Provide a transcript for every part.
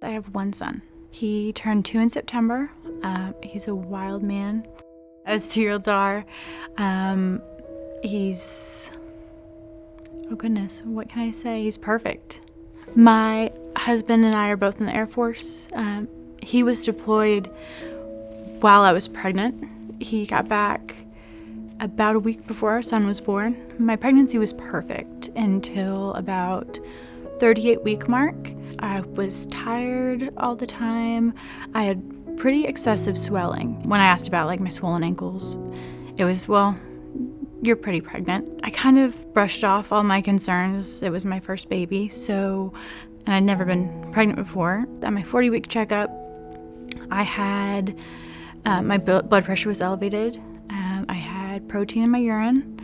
I have one son. He turned 2 in September. He's a wild man, as 2-year-olds are. He's, oh goodness, what can I say? He's perfect. My husband and I are both in the Air Force. He was deployed while I was pregnant. He got back about a week before our son was born. My pregnancy was perfect until about 38-week mark. I was tired all the time. I had pretty excessive swelling. When I asked about my swollen ankles, it was, well, you're pretty pregnant. I kind of brushed off all my concerns. It was my first baby, and I'd never been pregnant before. At my 40-week checkup, I had, my blood pressure was elevated. I had protein in my urine,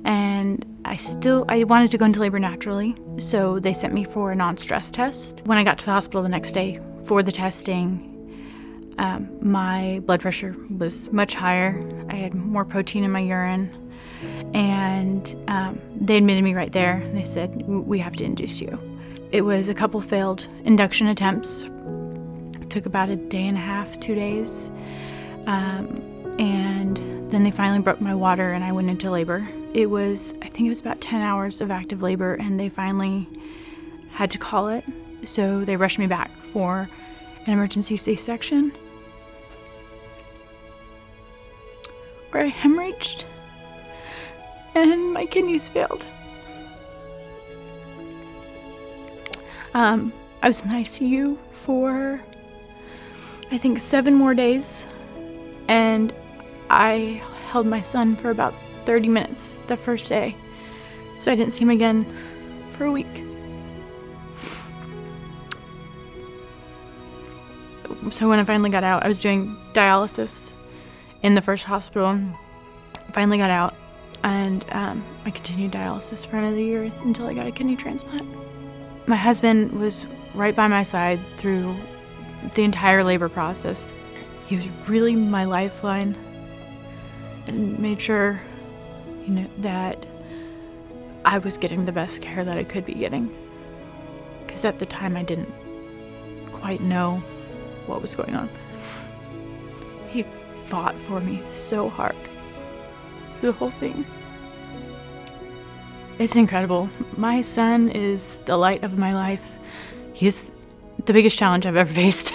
and I wanted to go into labor naturally, so they sent me for a non-stress test. When I got to the hospital the next day for the testing, my blood pressure was much higher. I had more protein in my urine, and they admitted me right there, and they said, we have to induce you. It was a couple failed induction attempts. It took about a day and a half, 2 days, and then they finally broke my water and I went into labor. I think it was about 10 hours of active labor, and they finally had to call it. So they rushed me back for an emergency C-section, where I hemorrhaged and my kidneys failed. I was in the ICU for, I think, 7 more days, and I held my son for about 30 minutes the first day, so I didn't see him again for a week. So when I finally got out, I was doing dialysis in the first hospital. Finally got out, and I continued dialysis for another year until I got a kidney transplant. My husband was right by my side through the entire labor process. He was really my lifeline and made sure, that I was getting the best care that I could be getting. Because at the time I didn't quite know what was going on. He fought for me so hard through the whole thing. It's incredible. My son is the light of my life. He's the biggest challenge I've ever faced.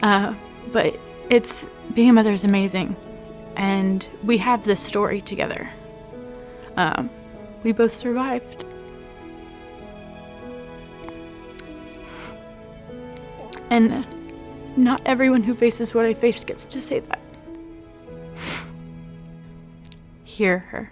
But being a mother is amazing. And we have this story together. We both survived. And not everyone who faces what I faced gets to say that. Hear her.